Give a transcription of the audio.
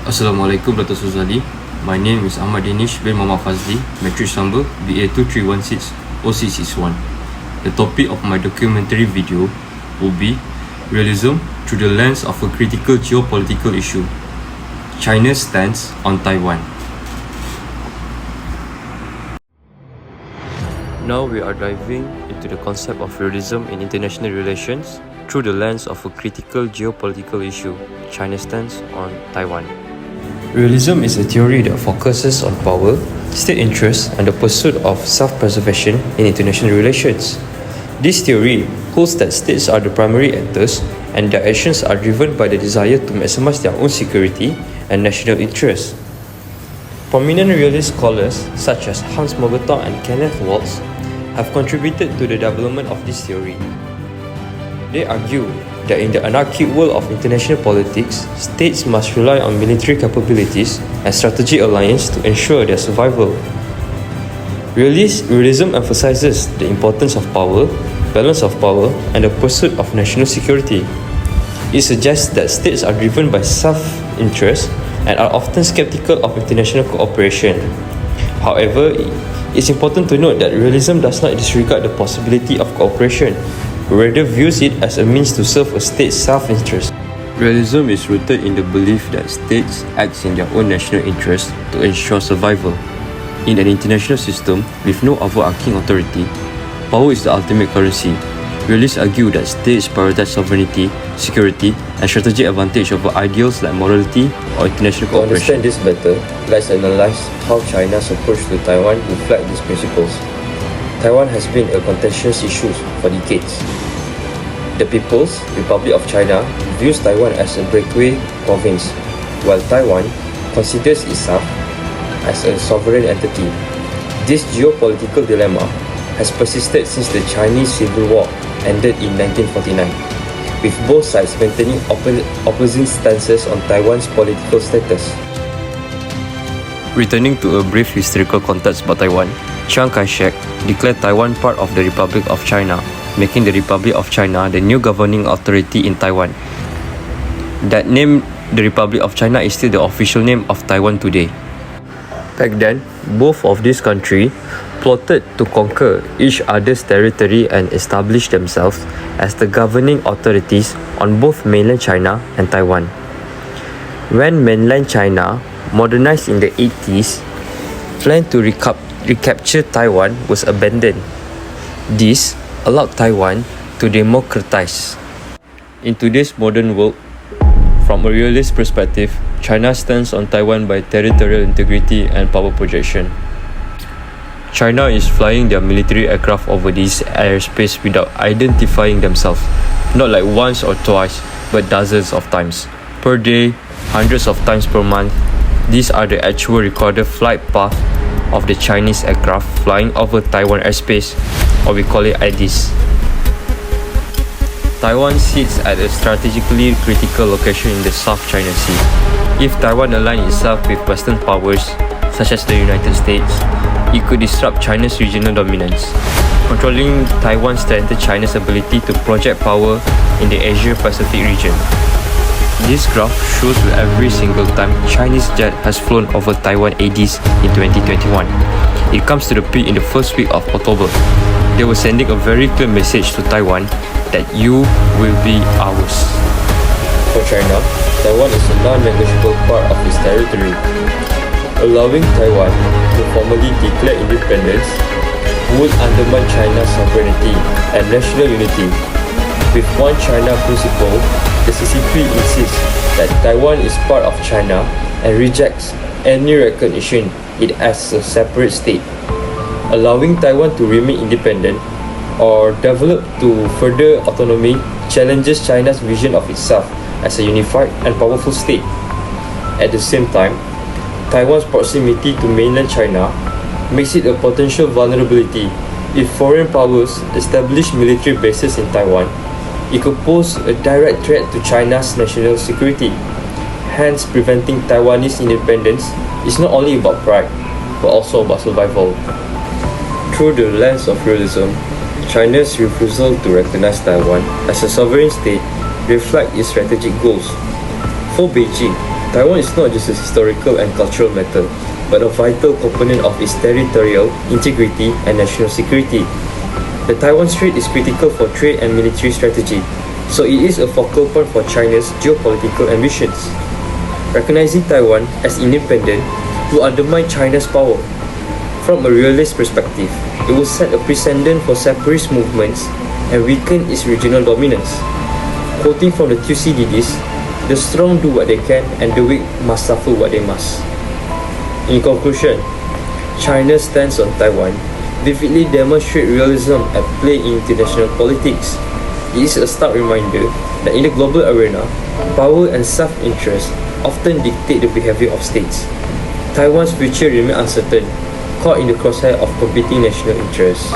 Assalamualaikum Dr. Suzali. My name is Ahmad Danish bin Muhammad Fazli, matrix number BA2316-0661. The topic of my documentary video will be Realism through the lens of a critical geopolitical issue, China's stance on Taiwan. Now we are diving into the concept of realism in international relations through the lens of a critical geopolitical issue, China's stance on Taiwan. Realism is a theory that focuses on power, state interests, and the pursuit of self-preservation in international relations. This theory holds that states are the primary actors and their actions are driven by the desire to maximize their own security and national interests. Prominent realist scholars such as Hans Morgenthau and Kenneth Waltz have contributed to the development of this theory. They argue that in the anarchic world of international politics, states must rely on military capabilities and strategic alliance to ensure their survival. Realism emphasizes the importance of power, balance of power, and the pursuit of national security. It suggests that states are driven by self-interest and are often skeptical of international cooperation. However, it's important to note that realism does not disregard the possibility of cooperation, rather views it as a means to serve a state's self-interest. Realism is rooted in the belief that states act in their own national interest to ensure survival. In an international system with no overarching authority, power is the ultimate currency. Realists argue that states prioritize sovereignty, security, and strategic advantage over ideals like morality or international cooperation. To understand this better, let's analyze how China's approach to Taiwan reflects these principles. Taiwan has been a contentious issue for decades. The People's Republic of China views Taiwan as a breakaway province, while Taiwan considers itself as a sovereign entity. This geopolitical dilemma has persisted since the Chinese Civil War ended in 1949, with both sides maintaining opposing stances on Taiwan's political status. Returning to a brief historical context about Taiwan, Chiang Kai-shek declared Taiwan part of the Republic of China, making the Republic of China the new governing authority in Taiwan. That name, the Republic of China, is still the official name of Taiwan today. Back then, both of these countries plotted to conquer each other's territory and establish themselves as the governing authorities on both mainland China and Taiwan. When mainland China modernized in the 80s, plan to recapture Taiwan was abandoned. This allowed Taiwan to democratize. In today's modern world, from a realist perspective, China stands on Taiwan by territorial integrity and power projection. China is flying their military aircraft over this airspace without identifying themselves, not like once or twice, but dozens of times per day, hundreds of times per month. These are the actual recorded flight path of the Chinese aircraft flying over Taiwan airspace, or we call it IDs. Taiwan sits at a strategically critical location in the South China Sea. If Taiwan aligns itself with Western powers, such as the United States, it could disrupt China's regional dominance. Controlling Taiwan strengthens China's ability to project power in the Asia-Pacific region. This graph shows every single time Chinese jet has flown over Taiwan ADs in 2021. It comes to the peak in the first week of October. They were sending a very clear message to Taiwan that you will be ours. For China, Taiwan is a non-negotiable part of its territory. Allowing Taiwan to formally declare independence would undermine China's sovereignty and national unity. With One China principle, the CCP insists that Taiwan is part of China and rejects any recognition it as a separate state. Allowing Taiwan to remain independent or develop to further autonomy challenges China's vision of itself as a unified and powerful state. At the same time, Taiwan's proximity to mainland China makes it a potential vulnerability. If foreign powers establish military bases in Taiwan, it could pose a direct threat to China's national security. Hence, preventing Taiwanese independence is not only about pride, but also about survival. Through the lens of realism, China's refusal to recognize Taiwan as a sovereign state reflects its strategic goals. For Beijing, Taiwan is not just a historical and cultural matter, but a vital component of its territorial integrity and national security. The Taiwan Strait is critical for trade and military strategy, so it is a focal point for China's geopolitical ambitions. Recognizing Taiwan as independent will undermine China's power. From a realist perspective, it will set a precedent for separatist movements and weaken its regional dominance. Quoting from the Thucydides, the strong do what they can and the weak must suffer what they must. In conclusion, China's stance on Taiwan vividly demonstrates realism at play in international politics. It is a stark reminder that in the global arena, power and self-interest often dictate the behavior of states. Taiwan's future remains uncertain, caught in the crosshair of competing national interests.